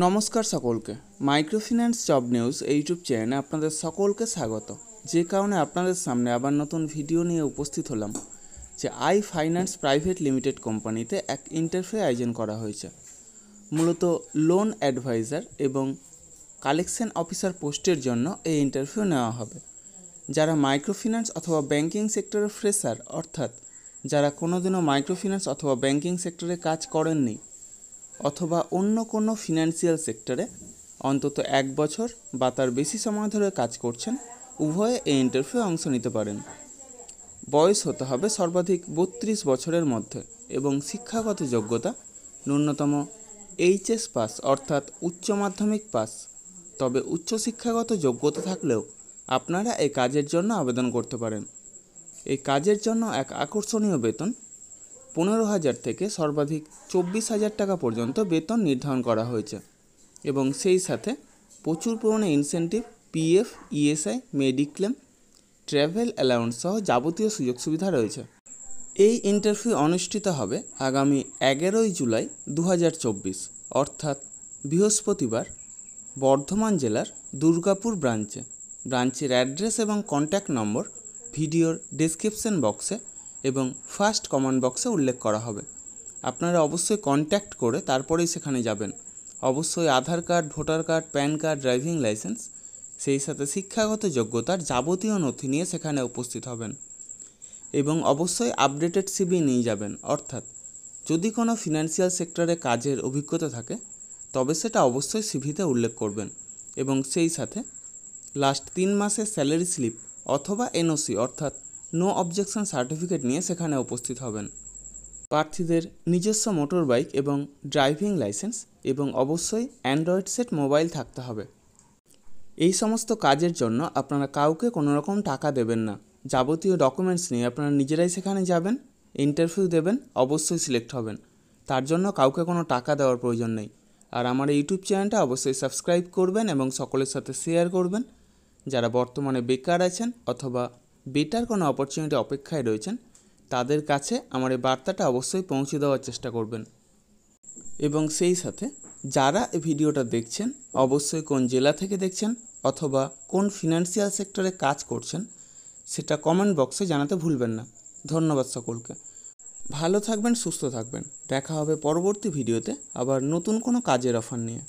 নমস্কার সকলকে। Microfinance job news YouTube চ্যানেলে আপনাদের সকলকে স্বাগত। যে কারণে আপনাদের সামনে আবার নতুন ভিডিও নিয়ে উপস্থিত হলাম যে আই ফাইন্যান্স প্রাইভেট লিমিটেড কোম্পানিতে এক ইন্টারভিউ আয়োজন করা হয়েছে। মূলত লোন অ্যাডভাইজার এবং কালেকশন অফিসার পোস্টের জন্য এই ইন্টারভিউ নেওয়া হবে। যারা মাইক্রোফিন্যান্স অথবা ব্যাংকিং সেক্টরের ফ্রেশার, অর্থাৎ যারা কোনোদিনও মাইক্রোফিন্যান্স অথবা ব্যাংকিং সেক্টরে কাজ করেননি অথবা অন্য কোনো ফিনান্সিয়াল সেক্টরে অন্তত 1 বছর বা তার বেশি সময় ধরে কাজ করছেন, উভয়ে এই ইন্টারভিউ অংশ নিতে পারেন। বয়স হতে হবে সর্বাধিক 32 বছরের মধ্যে এবং শিক্ষাগত যোগ্যতা ন্যূনতম এইচএস পাস অর্থাৎ উচ্চ মাধ্যমিক পাস। তবে উচ্চশিক্ষাগত যোগ্যতা থাকলেও আপনারা এই কাজের জন্য আবেদন করতে পারেন। এই কাজের জন্য এক আকর্ষণীয় বেতন 15,000 থেকে সর্বাধিক 24,000 টাকা পর্যন্ত বেতন নির্ধারণ করা হয়েছে এবং সেই সাথে প্রচুর পরিমাণে incentive, PF, ESI, mediclaim, travel allowance সহ যাবতীয় সুযোগ সুবিধা রয়েছে। এই ইন্টারভিউ অনুষ্ঠিত হবে আগামী 11 জুলাই 2024 অর্থাৎ বৃহস্পতিবার বর্ধমান জেলার দুর্গাপুর ব্রাঞ্চের অ্যাড্রেস এবং কন্ট্যাক্ট নম্বর ভিডিওর ডেসক্রিপশন বক্সে এবং ফার্স্ট কমেন্ট বক্সে উল্লেখ করা হবে। আপনারা অবশ্যই কন্ট্যাক্ট করে তারপরেই সেখানে যাবেন। অবশ্যই Aadhaar card, voter card, pan card, driving licence, সেই সাথে শিক্ষাগত যোগ্যতার যাবতীয় নথি নিয়ে সেখানে উপস্থিত হবেন এবং অবশ্যই আপডেটেড সিভি নিয়ে যাবেন। অর্থাৎ যদি কোনো ফিনান্সিয়াল সেক্টরে কাজের অভিজ্ঞতা থাকে তবে সেটা অবশ্যই সিভিতে উল্লেখ করবেন এবং সেই সাথে লাস্ট 3 মাসের স্যালারি স্লিপ অথবা এনওসি অর্থাৎ নো অবজেকশন সার্টিফিকেট নিয়ে সেখানে উপস্থিত হবেন। প্রার্থীদের নিজস্ব মোটর বাইক এবং ড্রাইভিং লাইসেন্স এবং অবশ্যই অ্যান্ড্রয়েড সেট মোবাইল থাকতে হবে। এই সমস্ত কাজের জন্য আপনারা কাউকে কোনো রকম টাকা দেবেন না। যাবতীয় ডকুমেন্টস নিয়ে আপনারা নিজেরাই সেখানে যাবেন, ইন্টারভিউ দেবেন, অবশ্যই সিলেক্ট হবেন। তার জন্য কাউকে কোনো টাকা দেওয়ার প্রয়োজন নেই। আর আমার ইউটিউব চ্যানেলটা অবশ্যই সাবস্ক্রাইব করবেন এবং সকলের সাথে শেয়ার করবেন। যারা বর্তমানে বেকার আছেন অথবা বেটার কোনো অপরচুনিটি অপেক্ষায় রয়েছেন তাদের কাছে আমার এই বার্তাটা অবশ্যই পৌঁছে দেওয়ার চেষ্টা করবেন। এবং সেই সাথে যারা এই ভিডিওটা দেখছেন অবশ্যই কোন জেলা থেকে দেখছেন অথবা কোন ফিনান্সিয়াল সেক্টরে কাজ করছেন সেটা কমেন্ট বক্সে জানাতে ভুলবেন না। ধন্যবাদ সকলকে। ভালো থাকবেন, সুস্থ থাকবেন। দেখা হবে পরবর্তী ভিডিওতে আবার নতুন কোনো কাজের অফার নিয়ে।